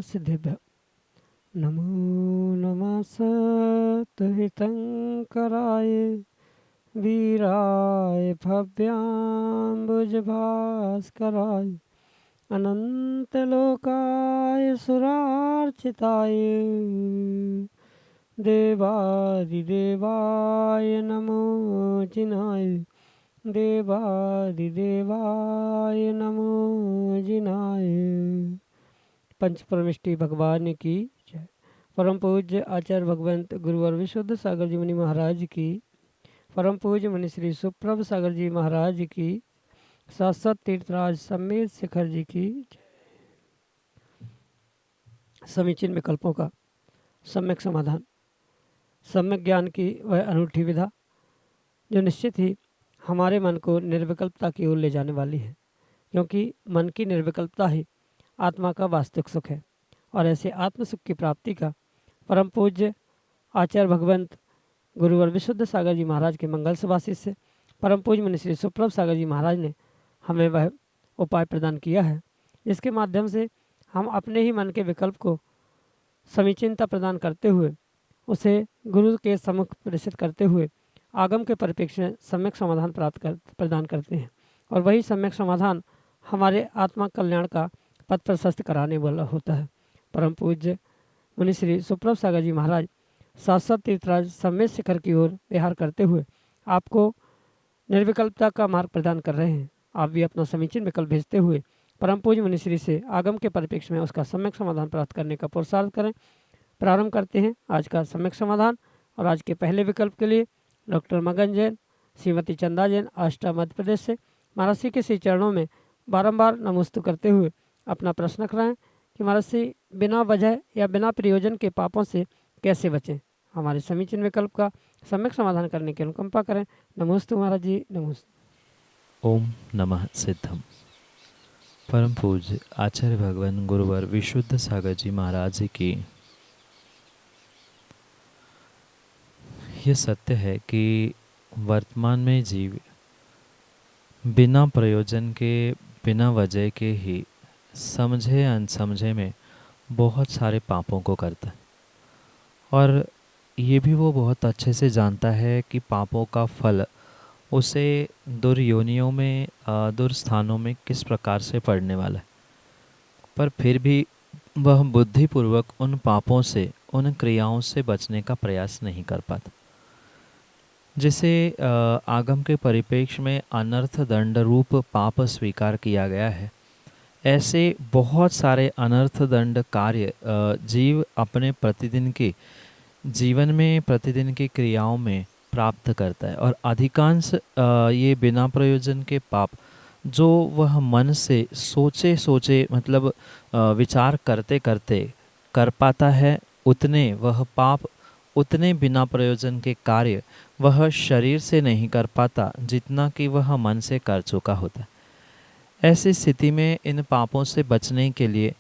सिद्धिभ्य नमो नमः सत्हितंकराय वीराय भव्याम्बुजभास्कराय अनंतलोकाय सुरार्चिताय देवादिदेवाय नमो जिनाय देवादिदेवाय नमो जिनाय। पंच परमिष्टि भगवान की जय। परम पूज्य आचार्य भगवंत गुरुवर विशुद्ध सागर जी मुनि महाराज की, परम पूज्य मुनि श्री सुप्रभ सागर जी महाराज की, शाश्वत तीर्थराज समेत शिखर जी की जय। समीचीन विकल्पों का सम्यक समाधान। सम्यक ज्ञान की वह अनूठी विधा जो निश्चित ही हमारे मन को निर्विकल्पता की ओर ले जाने वाली है, क्योंकि मन की निर्विकल्पता ही आत्मा का वास्तविक सुख है। और ऐसे आत्म सुख की प्राप्ति का परम पूज्य आचार्य भगवंत गुरुवर विशुद्ध सागर जी महाराज के मंगल सुभाषित से परम पूज्य मुनि श्री सुप्रभ सागर जी महाराज ने हमें वह उपाय प्रदान किया है, जिसके माध्यम से हम अपने ही मन के विकल्प को समीचीनता प्रदान करते हुए उसे गुरु के सम्मुख प्रेषित करते हुए आगम के परिप्रेक्ष्य में सम्यक समाधान प्रदान करते हैं। और वही सम्यक समाधान हमारे आत्मा कल्याण का पथ प्रशस्त कराने वाला होता है। परम पूज्य मुनि श्री सुप्रभ सागर जी महाराज शाश्वत तीर्थराज समेत शिखर की ओर विहार करते हुए आपको निर्विकल्पता का मार्ग प्रदान कर रहे हैं। आप भी अपना समीचीन विकल्प भेजते हुए परम पूज्य मुनि श्री से आगम के परिप्रेक्ष्य में उसका सम्यक समाधान प्राप्त करने का पुरुषार्थ करें। प्रारंभ करते हैं आज का सम्यक समाधान। और आज के पहले विकल्प के लिए डॉक्टर मगन जैन, श्रीमती चंदा जैन, आष्टा मध्य प्रदेश से महाराज श्री के श्री चरणों में बारंबार नमोस्तु करते हुए अपना प्रश्न रख रहे हैं कि महाराज श्री बिना वजह या बिना प्रयोजन के पापों से कैसे बचें। हमारे समीचीन विकल्प का सम्यक समाधान करने की अनुकंपा करें। नमोस्तु महाराज जी, नमोस्तु। ओम नमः सिद्धम। परम पूज्य आचार्य भगवान गुरुवर विशुद्ध सागर जी महाराज की यह सत्य है कि वर्तमान में जीव बिना प्रयोजन के, बिना वजह के ही समझे अनसमझे में बहुत सारे पापों को करता है। और ये भी वो बहुत अच्छे से जानता है कि पापों का फल उसे दुर्योनियों में, दुर्स्थानों में किस प्रकार से पड़ने वाला है, पर फिर भी वह बुद्धिपूर्वक उन पापों से, उन क्रियाओं से बचने का प्रयास नहीं कर पाता, जिसे आगम के परिप्रेक्ष्य में अनर्थ दंड रूप पाप स्वीकार किया गया है। ऐसे बहुत सारे अनर्थ दंड कार्य जीव अपने प्रतिदिन के जीवन में, प्रतिदिन की क्रियाओं में प्राप्त करता है। और अधिकांश ये बिना प्रयोजन के पाप जो वह मन से सोचे सोचे, मतलब विचार करते करते कर पाता है, उतने वह पाप, उतने बिना प्रयोजन के कार्य वह शरीर से नहीं कर पाता जितना कि वह मन से कर चुका होता है। ऐसी स्थिति में इन पापों से बचने के लिए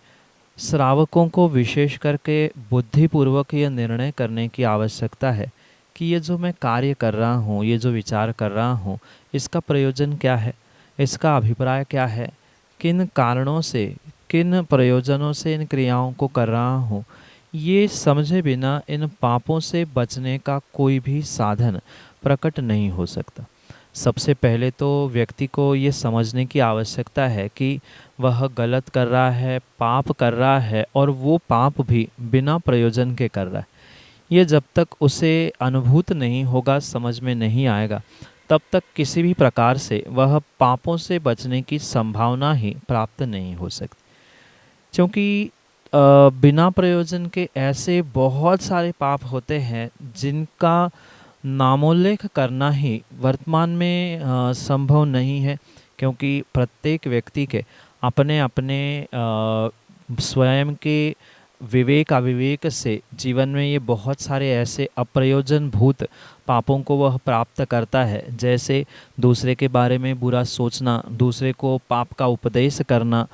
श्रावकों को विशेष करके बुद्धिपूर्वक यह निर्णय करने की आवश्यकता है कि ये जो मैं कार्य कर रहा हूँ, ये जो विचार कर रहा हूँ, इसका प्रयोजन क्या है, इसका अभिप्राय क्या है, किन कारणों से, किन प्रयोजनों से इन क्रियाओं को कर रहा हूँ। ये समझे बिना इन पापों से बचने का कोई भी साधन प्रकट नहीं हो सकता। सबसे पहले तो व्यक्ति को ये समझने की आवश्यकता है कि वह गलत कर रहा है, पाप कर रहा है, और वो पाप भी बिना प्रयोजन के कर रहा है। ये जब तक उसे अनुभूत नहीं होगा, समझ में नहीं आएगा, तब तक किसी भी प्रकार से वह पापों से बचने की संभावना ही प्राप्त नहीं हो सकती। क्योंकि बिना प्रयोजन के ऐसे बहुत सारे पाप होते हैं जिनका नामोल्लेख करना ही वर्तमान में संभव नहीं है, क्योंकि प्रत्येक व्यक्ति के अपने अपने स्वयं के विवेक अविवेक से जीवन में ये बहुत सारे ऐसे अप्रयोजन भूत पापों को वह प्राप्त करता है। जैसे दूसरे के बारे में बुरा सोचना, दूसरे को पाप का उपदेश करना,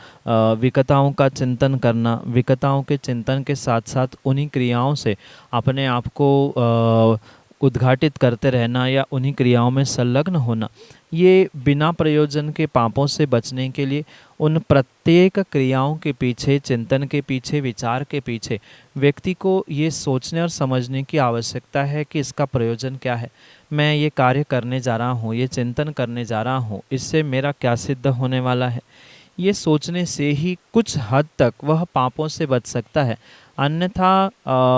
विकताओं का चिंतन करना, विकताओं के चिंतन के साथ साथ उन्हीं क्रियाओं से अपने आप को उद्घाटित करते रहना या उन्हीं क्रियाओं में संलग्न होना, ये बिना प्रयोजन के पापों से बचने के लिए उन प्रत्येक क्रियाओं के पीछे, चिंतन के पीछे, विचार के पीछे व्यक्ति को ये सोचने और समझने की आवश्यकता है कि इसका प्रयोजन क्या है। मैं ये कार्य करने जा रहा हूँ, ये चिंतन करने जा रहा हूँ, इससे मेरा क्या सिद्ध होने वाला है। ये सोचने से ही कुछ हद तक वह पापों से बच सकता है। अन्यथा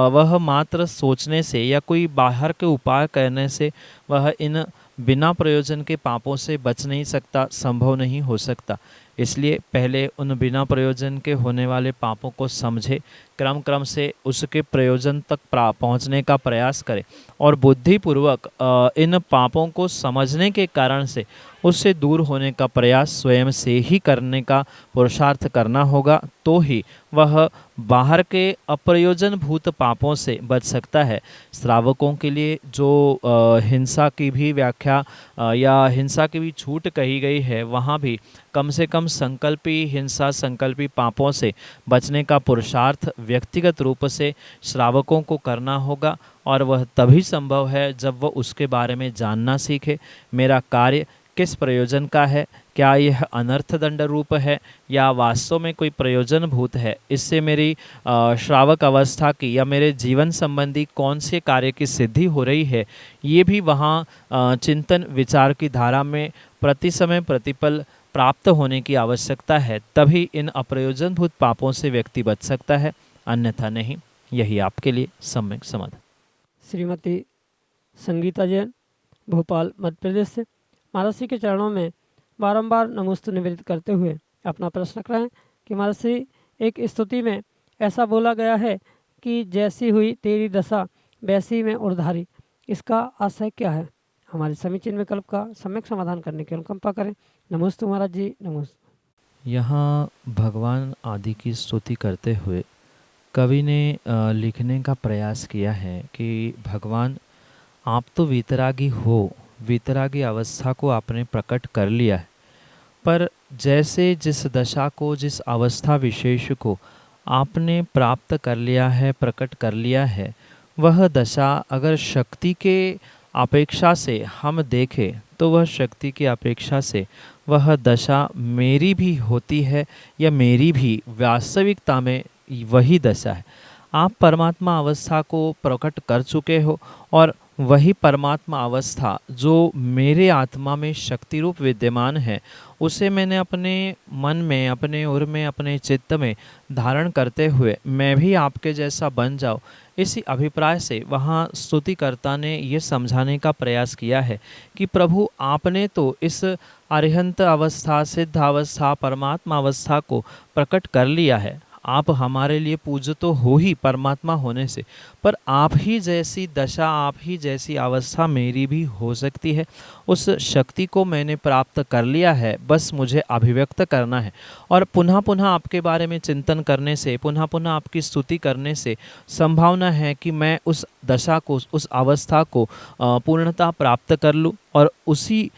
वह मात्र सोचने से या कोई बाहर के उपाय करने से वह इन बिना प्रयोजन के पापों से बच नहीं सकता, संभव नहीं हो सकता। इसलिए पहले उन बिना प्रयोजन के होने वाले पापों को समझे, क्रम क्रम से उसके प्रयोजन तक पहुंचने का प्रयास करे और बुद्धिपूर्वक इन पापों को समझने के कारण से उससे दूर होने का प्रयास स्वयं से ही करने का पुरुषार्थ करना होगा, तो ही वह बाहर के अप्रयोजन भूत पापों से बच सकता है। श्रावकों के लिए जो हिंसा की भी व्याख्या या हिंसा की भी छूट कही गई है, वहाँ भी कम से कम संकल्पी हिंसा, संकल्पी पापों से बचने का पुरुषार्थ व्यक्तिगत रूप से श्रावकों को करना होगा और वह तभी संभव है जब वह उसके बारे में जानना सीखे। मेरा कार्य किस प्रयोजन का है, क्या यह अनर्थ दंड रूप है या वास्तव में कोई प्रयोजन भूत है, इससे मेरी श्रावक अवस्था की या मेरे जीवन संबंधी कौन से कार्य की सिद्धि हो रही है, ये भी वहाँ चिंतन विचार की धारा में प्रति समय प्रतिपल प्राप्त होने की आवश्यकता है। तभी इन अप्रयोजनभूत पापों से व्यक्ति बच सकता है, अन्यथा नहीं। यही आपके लिए सम्यक समाधान। श्रीमती संगीता जैन, भोपाल, मध्य प्रदेश से महाराज श्री के चरणों में बारंबार नमोस्तु निवेदित करते हुए अपना प्रश्न रख रहे हैं कि महाराज श्री, एक स्तुति में ऐसा बोला गया है कि जैसी हुई तेरी दशा वैसी में उर्धारी, इसका आशय क्या है? हमारे समीचीन विकल्प का सम्यक समाधान करने की अनुकंपा करें। नमोस्तु महाराज जी, नमोस्तु। यहाँ भगवान आदि की स्तुति करते हुए कवि ने लिखने का प्रयास किया है कि भगवान, आप तो वीतरागी हो, वीतरागी अवस्था को आपने प्रकट कर लिया है, पर जैसे जिस दशा को, जिस अवस्था विशेष को आपने प्राप्त कर लिया है, प्रकट कर लिया है, वह दशा अगर शक्ति के अपेक्षा से हम देखें तो वह शक्ति की अपेक्षा से वह दशा मेरी भी होती है या मेरी भी वास्तविकता में वही दशा है। आप परमात्मा अवस्था को प्रकट कर चुके हो और वही परमात्मा अवस्था जो मेरे आत्मा में शक्ति रूप विद्यमान है, उसे मैंने अपने मन में, अपने उर में, अपने चित्त में धारण करते हुए मैं भी आपके जैसा बन जाऊं, इसी अभिप्राय से वहाँ स्तुतिकर्ता ने ये समझाने का प्रयास किया है कि प्रभु, आपने तो इस अरिहंत अवस्था, सिद्ध अवस्था, परमात्मा अवस्था को प्रकट कर लिया है। आप हमारे लिए पूज्य तो हो ही परमात्मा होने से, पर आप ही जैसी दशा, आप ही जैसी अवस्था मेरी भी हो सकती है। उस शक्ति को मैंने प्राप्त कर लिया है, बस मुझे अभिव्यक्त करना है। और पुनः पुनः आपके बारे में चिंतन करने से, पुनः पुनः आपकी स्तुति करने से संभावना है कि मैं उस दशा को, उस अवस्था को पूर्णता प्राप्त कर लूँ और उसी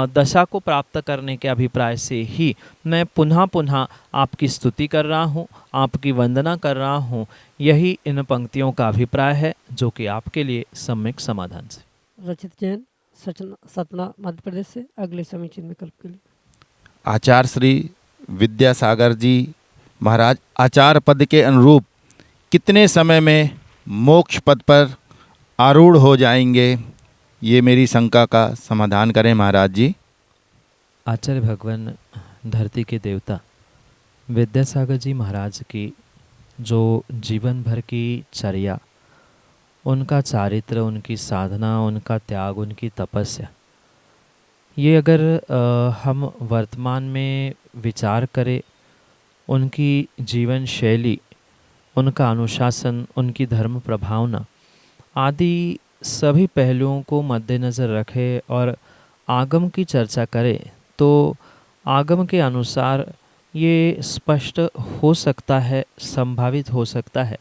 दशा को प्राप्त करने के अभिप्राय से ही मैं पुनः पुनः आपकी स्तुति कर रहा हूँ, आपकी वंदना कर रहा हूँ। यही इन पंक्तियों का अभिप्राय है जो कि आपके लिए सम्यक समाधान से। रचित जैन, सतना, मध्य प्रदेश से अगले समीचीन विकल्प के लिए आचार्य श्री विद्यासागर जी महाराज, आचार पद के अनुरूप कितने समय में मोक्ष पद पर आरूढ़ हो जाएंगे, ये मेरी शंका का समाधान करें महाराज जी। आचार्य भगवान धरती के देवता विद्यासागर जी महाराज की जो जीवन भर की चर्या, उनका चारित्र, उनकी साधना, उनका त्याग, उनकी तपस्या, ये अगर हम वर्तमान में विचार करें, उनकी जीवन शैली, उनका अनुशासन, उनकी धर्म प्रभावना आदि सभी पहलुओं को मद्देनज़र रखें और आगम की चर्चा करें, तो आगम के अनुसार ये स्पष्ट हो सकता है, संभावित हो सकता है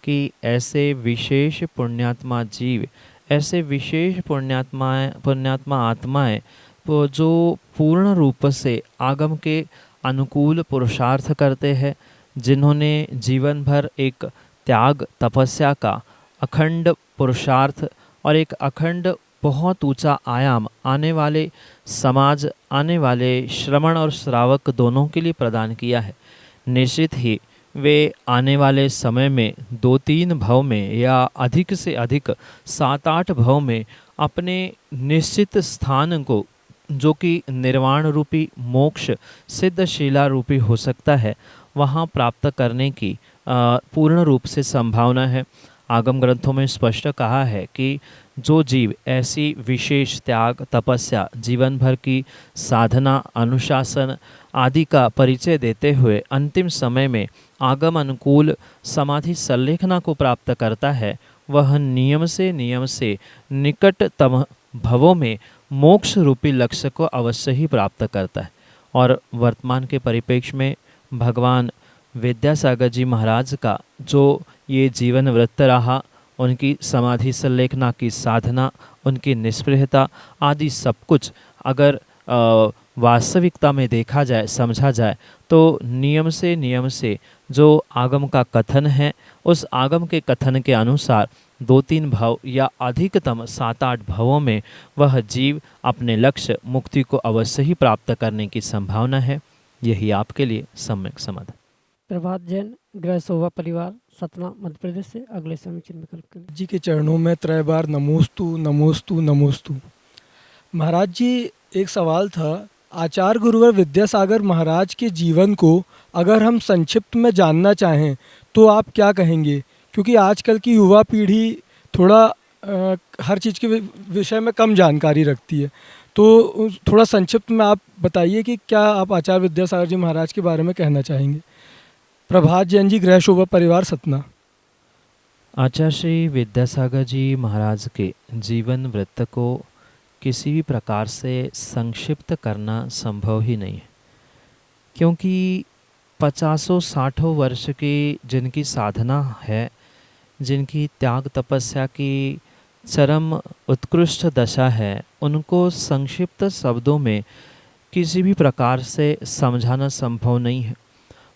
कि ऐसे विशेष पुण्यात्मा जीव, ऐसे विशेष पुण्यात्मा आत्माएं वो जो पूर्ण रूप से आगम के अनुकूल पुरुषार्थ करते हैं, जिन्होंने जीवन भर एक त्याग, तपस्या का अखंड पुरुषार्थ और एक अखंड बहुत ऊंचा आयाम आने वाले समाज, आने वाले श्रवण और श्रावक दोनों के लिए प्रदान किया है। निश्चित ही वे आने वाले समय में 2-3 भव में या अधिक से अधिक 7-8 भव में अपने निश्चित स्थान को, जो कि निर्वाण रूपी मोक्ष सिद्धशीला रूपी हो सकता है, वहाँ प्राप्त करने की पूर्ण रूप से संभावना है। आगम ग्रंथों में स्पष्ट कहा है कि जो जीव ऐसी विशेष त्याग, तपस्या, जीवन भर की साधना, अनुशासन आदि का परिचय देते हुए अंतिम समय में आगम अनुकूल समाधि संलेखना को प्राप्त करता है, वह नियम से निकटतम भवों में मोक्ष रूपी लक्ष्य को अवश्य ही प्राप्त करता है। और वर्तमान के परिप्रेक्ष्य में भगवान विद्यासागर जी महाराज का जो ये जीवन वृत्त रहा, उनकी समाधि संलेखना की साधना, उनकी निष्पृहता आदि सब कुछ अगर वास्तविकता में देखा जाए, समझा जाए, तो नियम से जो आगम का कथन है, उस आगम के कथन के अनुसार 2-3 भव या अधिकतम 7-8 भवों में वह जीव अपने लक्ष्य मुक्ति को अवश्य ही प्राप्त करने की संभावना है। यही आपके लिए सम्यक समाधान। प्रभात जैन, गृह शोभा परिवार, सतना, मध्य प्रदेश से अगले समीचीन विकल्प के लिए। जी के चरणों में त्रय बार नमोस्तु नमोस्तु नमोस्तु। महाराज जी, एक सवाल था, आचार्य गुरुवर विद्यासागर महाराज के जीवन को अगर हम संक्षिप्त में जानना चाहें तो आप क्या कहेंगे? क्योंकि आजकल की युवा पीढ़ी थोड़ा हर चीज़ के विषय में कम जानकारी रखती है, तो थोड़ा संक्षिप्त में आप बताइए कि क्या आप आचार्य विद्यासागर जी महाराज के बारे में कहना चाहेंगे। प्रभात जैन जी, गृह शोभा परिवार, सतना। आचार्य श्री विद्यासागर जी महाराज के जीवन वृत्त को किसी भी प्रकार से संक्षिप्त करना संभव ही नहीं है, क्योंकि 50-60 वर्ष की जिनकी साधना है, जिनकी त्याग तपस्या की चरम उत्कृष्ट दशा है, उनको संक्षिप्त शब्दों में किसी भी प्रकार से समझाना संभव नहीं है।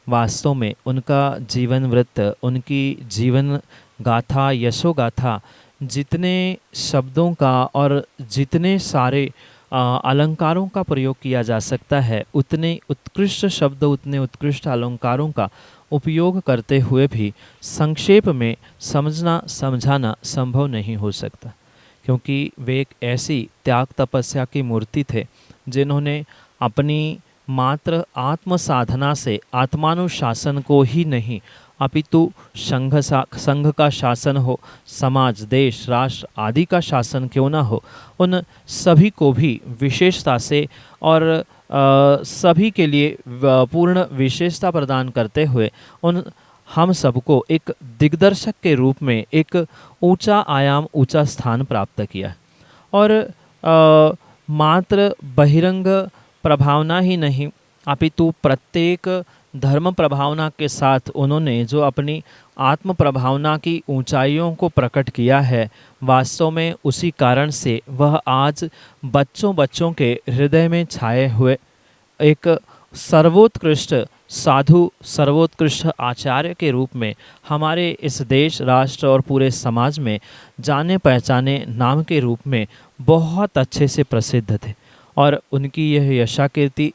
वास्तव में उनका जीवन वृत्त, उनकी जीवन गाथा, यशोगाथा, जितने शब्दों का और जितने सारे अलंकारों का प्रयोग किया जा सकता है, उतने उत्कृष्ट शब्द, उतने उत्कृष्ट अलंकारों का उपयोग करते हुए भी संक्षेप में समझाना संभव नहीं हो सकता, क्योंकि वे एक ऐसी त्याग तपस्या की मूर्ति थे जिन्होंने अपनी मात्र आत्म साधना से आत्मानुशासन को ही नहीं, अपितु संघ का शासन हो, समाज, देश, राष्ट्र आदि का शासन क्यों ना हो, उन सभी को भी विशेषता से और सभी के लिए पूर्ण विशेषता प्रदान करते हुए उन हम सबको एक दिग्दर्शक के रूप में एक ऊंचा आयाम, ऊंचा स्थान प्राप्त किया। और मात्र बहिरंग प्रभावना ही नहीं, अपितु प्रत्येक धर्म प्रभावना के साथ उन्होंने जो अपनी आत्म प्रभावना की ऊंचाइयों को प्रकट किया है, वास्तव में उसी कारण से वह आज बच्चों के हृदय में छाए हुए एक सर्वोत्कृष्ट साधु, सर्वोत्कृष्ट आचार्य के रूप में हमारे इस देश, राष्ट्र और पूरे समाज में जाने पहचाने नाम के रूप में बहुत अच्छे से प्रसिद्ध थे। और उनकी यह यशाकीर्ति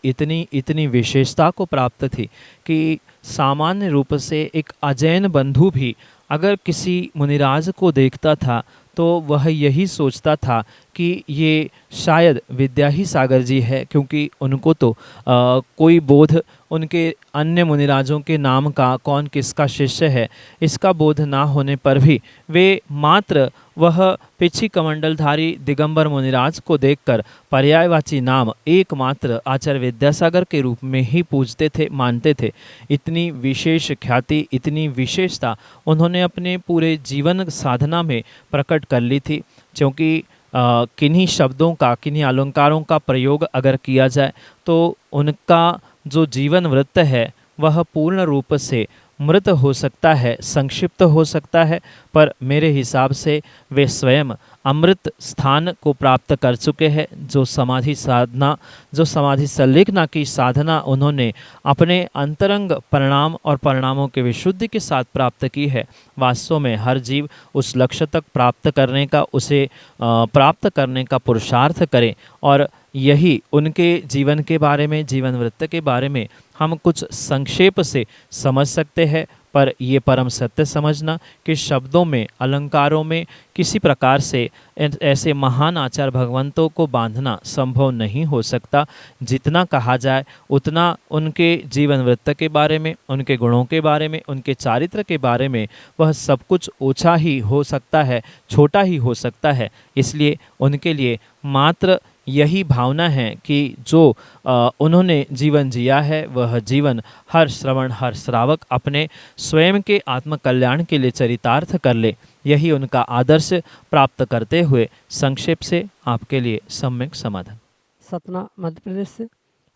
इतनी विशेषता को प्राप्त थी कि सामान्य रूप से एक अजैन बंधु भी अगर किसी मुनिराज को देखता था तो वह यही सोचता था कि ये शायद विद्या ही सागर जी है, क्योंकि उनको तो कोई बोध उनके अन्य मुनिराजों के नाम का, कौन किसका शिष्य है, इसका बोध ना होने पर भी वे मात्र वह पिछी कमंडलधारी दिगंबर मुनिराज को देखकर पर्यायवाची नाम एकमात्र आचार्य विद्यासागर के रूप में ही पूजते थे, मानते थे। इतनी विशेष ख्याति, इतनी विशेषता उन्होंने अपने पूरे जीवन साधना में प्रकट कर ली थी, क्योंकि किन्हीं शब्दों का, किन्हीं अलंकारों का प्रयोग अगर किया जाए तो उनका जो जीवन वृत्त है वह पूर्ण रूप से मृत हो सकता है, संक्षिप्त हो सकता है, पर मेरे हिसाब से वे स्वयं अमृत स्थान को प्राप्त कर चुके हैं। जो समाधि साधना, जो समाधि संलिग्न की साधना उन्होंने अपने अंतरंग परिणाम और परिणामों के विशुद्धि के साथ प्राप्त की है, वास्तव में हर जीव उस लक्ष्य तक प्राप्त करने का, उसे प्राप्त करने का पुरुषार्थ करे। और यही उनके जीवन के बारे में, जीवन वृत्त के बारे में हम कुछ संक्षेप से समझ सकते हैं। पर ये परम सत्य समझना कि शब्दों में, अलंकारों में किसी प्रकार से ऐसे महान आचार भगवंतों को बांधना संभव नहीं हो सकता। जितना कहा जाए उतना उनके जीवन वृत्त के बारे में, उनके गुणों के बारे में, उनके चारित्र के बारे में वह सब कुछ ओछा ही हो सकता है, छोटा ही हो सकता है। इसलिए उनके लिए मात्र यही भावना है कि जो उन्होंने जीवन जिया है, वह जीवन हर श्रवण, हर श्रावक अपने स्वयं के आत्मकल्याण के लिए चरितार्थ कर ले। यही उनका आदर्श प्राप्त करते हुए संक्षेप से आपके लिए सम्यक समाधान। सतना मध्य प्रदेश से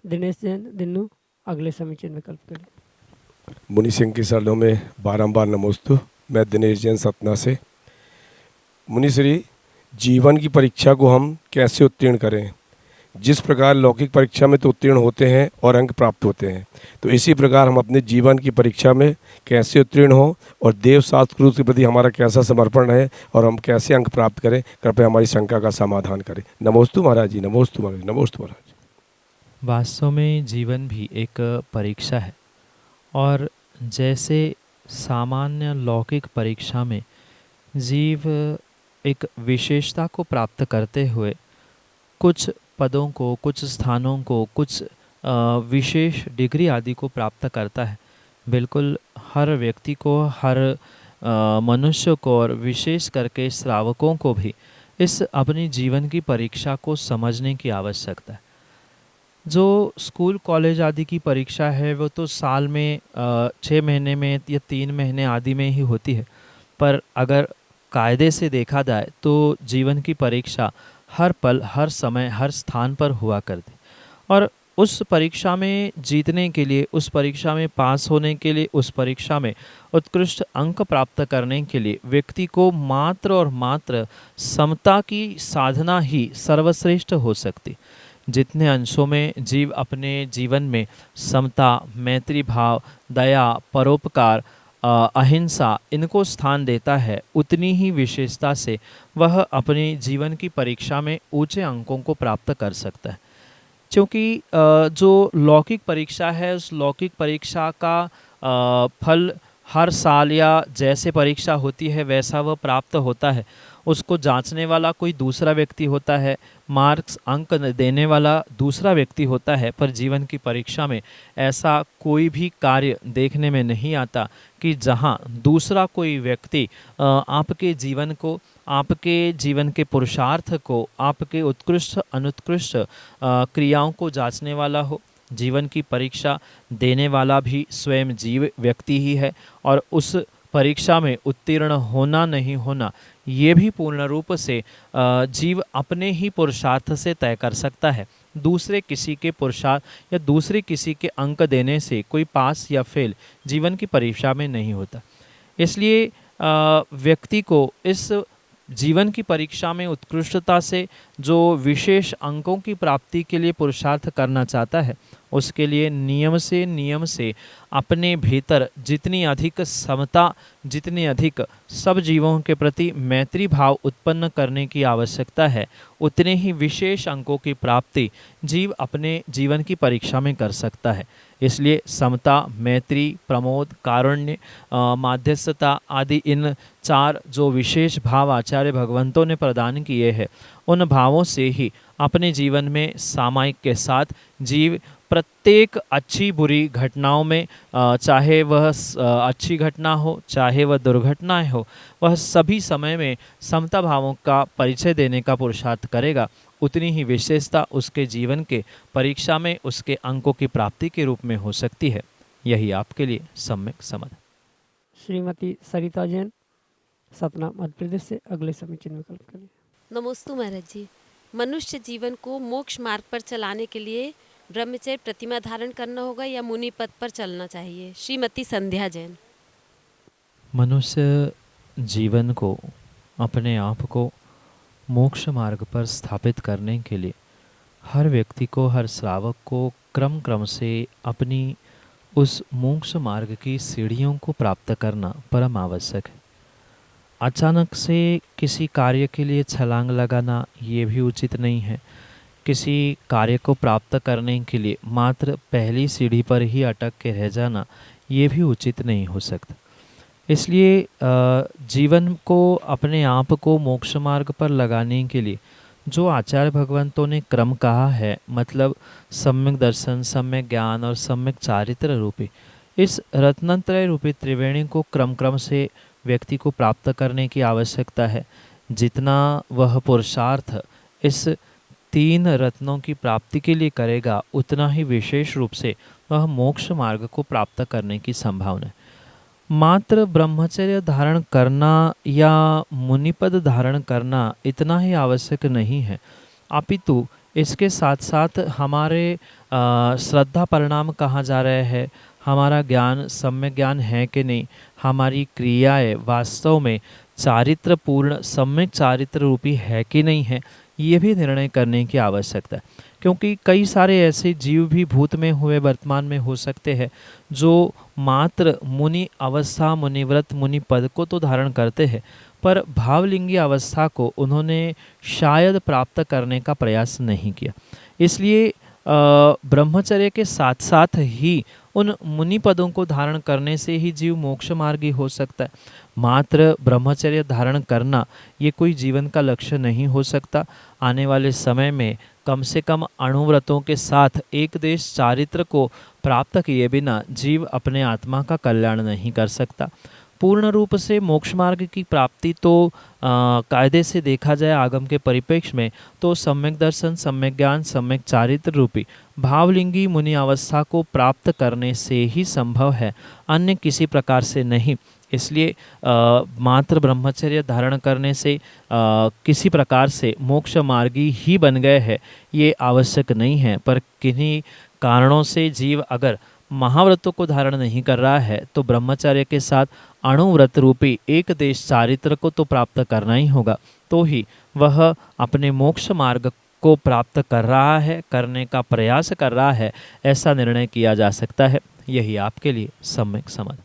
दिनेश जैन दिन्नू, अगले समीचीन विकल्प के लिए। मुनि सिंह की शरणों में बारंबार नमोस्तु। मैं दिनेश जैन सतना से। मुनि श्री, जीवन की परीक्षा को हम कैसे उत्तीर्ण करें? जिस प्रकार लौकिक परीक्षा में तो उत्तीर्ण होते हैं और अंक प्राप्त होते हैं, तो इसी प्रकार हम अपने जीवन की परीक्षा में कैसे उत्तीर्ण हों और देव शास्त्र के प्रति हमारा कैसा समर्पण है और हम कैसे अंक प्राप्त करें, कृपया हमारी शंका का समाधान करें। नमोस्तु महाराज जी, नमोस्तु महाराज, नमोस्तु महाराज। वास्तव में जीवन भी एक परीक्षा है, और जैसे सामान्य लौकिक परीक्षा में जीव एक विशेषता को प्राप्त करते हुए कुछ पदों को, कुछ स्थानों को, कुछ विशेष डिग्री आदि को प्राप्त करता है, बिल्कुल हर व्यक्ति को, हर मनुष्य को और विशेष करके श्रावकों को भी इस अपनी जीवन की परीक्षा को समझने की आवश्यकता है। जो स्कूल कॉलेज आदि की परीक्षा है वो तो साल में 6 महीने में या 3 महीने आदि में ही होती है, पर अगर कायदे से देखा जाए तो जीवन की परीक्षा हर पल, हर समय, हर स्थान पर हुआ करती। और उस परीक्षा में जीतने के लिए, उस परीक्षा में पास होने के लिए, उस परीक्षा में उत्कृष्ट अंक प्राप्त करने के लिए व्यक्ति को मात्र और मात्र समता की साधना ही सर्वश्रेष्ठ हो सकती। जितने अंशों में जीव अपने जीवन में समता, मैत्री भाव, दया, परोपकार, अहिंसा इनको स्थान देता है, उतनी ही विशेषता से वह अपने जीवन की परीक्षा में ऊंचे अंकों को प्राप्त कर सकता है। क्योंकि जो लौकिक परीक्षा है, उस लौकिक परीक्षा का फल हर साल या जैसे परीक्षा होती है वैसा वह प्राप्त होता है। उसको जांचने वाला कोई दूसरा व्यक्ति होता है, मार्क्स, अंक देने वाला दूसरा व्यक्ति होता है, पर जीवन की परीक्षा में ऐसा कोई भी कार्य देखने में नहीं आता कि जहां दूसरा कोई व्यक्ति आपके जीवन को, आपके जीवन के पुरुषार्थ को, आपके उत्कृष्ट अनुत्कृष्ट क्रियाओं को जांचने वाला हो। जीवन की परीक्षा देने वाला भी स्वयं जीव व्यक्ति ही है, और उस परीक्षा में उत्तीर्ण होना नहीं होना ये भी पूर्ण रूप से जीव अपने ही पुरुषार्थ से तय कर सकता है। दूसरे किसी के पुरुषार्थ या दूसरे किसी के अंक देने से कोई पास या फेल जीवन की परीक्षा में नहीं होता। इसलिए व्यक्ति को इस जीवन की परीक्षा में उत्कृष्टता से जो विशेष अंकों की प्राप्ति के लिए पुरुषार्थ करना चाहता है, उसके लिए नियम से अपने भीतर जितनी अधिक समता, जितनी अधिक सब जीवों के प्रति मैत्री भाव उत्पन्न करने की आवश्यकता है, उतने ही विशेष अंकों की प्राप्ति जीव अपने जीवन की परीक्षा में कर सकता है। इसलिए समता, मैत्री, प्रमोद, कारुण्य, माध्यस्थता आदि इन 4 जो विशेष भाव आचार्य भगवंतों ने प्रदान किए हैं, उन भावों से ही अपने जीवन में सामायिक के साथ जीव प्रत्येक अच्छी बुरी घटनाओं में, चाहे वह अच्छी घटना हो चाहे वह दुर्घटनाएं हो, वह सभी समय में समता भावों का परिचय देने का पुरुषार्थ करेगा। उतनी ही विशेषता उसके जीवन के परीक्षा में उसके अंकों की प्राप्ति के रूप में हो सकती है। यही आपके लिए सम्यक समाधान। श्रीमती सरिता जैन, सतना मध्य प्रदेश से, अगले समीचीन विकल्प के लिए। नमोस्तु महाराज जी। मनुष्य जीवन को मोक्ष मार्ग पर चलाने के लिए ब्रह्मचर्य प्रतिमा धारण करना होगा या मुनि पद पर चलना चाहिए? श्रीमती संध्या जैन। मनुष्य जीवन को, अपने आप को मोक्ष मार्ग पर स्थापित करने के लिए हर व्यक्ति को, हर श्रावक को क्रम क्रम से अपनी उस मोक्ष मार्ग की सीढ़ियों को प्राप्त करना परम आवश्यक है। अचानक से किसी कार्य के लिए छलांग लगाना ये भी उचित नहीं है। किसी कार्य को प्राप्त करने के लिए मात्र पहली सीढ़ी पर ही अटक के रह जाना ये भी उचित नहीं हो सकता। इसलिए जीवन को, अपने आप को मोक्ष मार्ग पर लगाने के लिए जो आचार्य भगवंतों ने क्रम कहा है, मतलब सम्यक दर्शन, सम्यक ज्ञान और सम्यक चारित्र रूपी इस रत्नत्रय रूपी त्रिवेणी को क्रम क्रम से व्यक्ति को प्राप्त करने की आवश्यकता है। जितना वह पुरुषार्थ इस 3 रत्नों की प्राप्ति के लिए करेगा, उतना ही विशेष रूप से वह मोक्ष मार्ग को प्राप्त करने की संभावना है। मात्र ब्रह्मचर्य धारण करना या मुनिपद धारण करना इतना ही आवश्यक नहीं है, अपितु इसके साथ साथ हमारे श्रद्धा परिणाम कहाँ जा रहे हैं, हमारा ज्ञान सम्यक ज्ञान है कि नहीं, हमारी क्रियाएं वास्तव में चारित्र पूर्ण सम्यक चारित्र रूपी है कि नहीं है, ये भी निर्णय करने की आवश्यकता है। क्योंकि कई सारे ऐसे जीव भी भूत में हुए वर्तमान में हो सकते हैं जो मात्र मुनि अवस्था, मुनिव्रत, मुनि पद को तो धारण करते हैं, पर भावलिंगी अवस्था को उन्होंने शायद प्राप्त करने का प्रयास नहीं किया। इसलिए ब्रह्मचर्य के साथ साथ ही उन मुनि पदों को धारण करने से ही जीव मोक्ष मार्गी हो सकता है। मात्र ब्रह्मचर्य धारण करना ये कोई जीवन का लक्ष्य नहीं हो सकता। आने वाले समय में कम से कम अणुव्रतों के साथ एक देश चारित्र को प्राप्त किए बिना जीव अपने आत्मा का कल्याण नहीं कर सकता। पूर्ण रूप से मोक्ष मार्ग की प्राप्ति तो कायदे से देखा जाए आगम के परिप्रेक्ष्य में तो सम्यक दर्शन, सम्यक ज्ञान, सम्यक चारित्र रूपी भावलिंगी मुनि अवस्था को प्राप्त करने से ही संभव है, अन्य किसी प्रकार से नहीं। इसलिए मात्र ब्रह्मचर्य धारण करने से किसी प्रकार से मोक्ष मार्गी ही बन गए हैं ये आवश्यक नहीं है। पर किन्हीं कारणों से जीव अगर महाव्रतों को धारण नहीं कर रहा है तो ब्रह्मचर्य के साथ अणुव्रत रूपी एक देश चारित्र को तो प्राप्त करना ही होगा, तो ही वह अपने मोक्ष मार्ग को प्राप्त कर रहा है, करने का प्रयास कर रहा है, ऐसा निर्णय किया जा सकता है। यही आपके लिए सम्यक समाधान।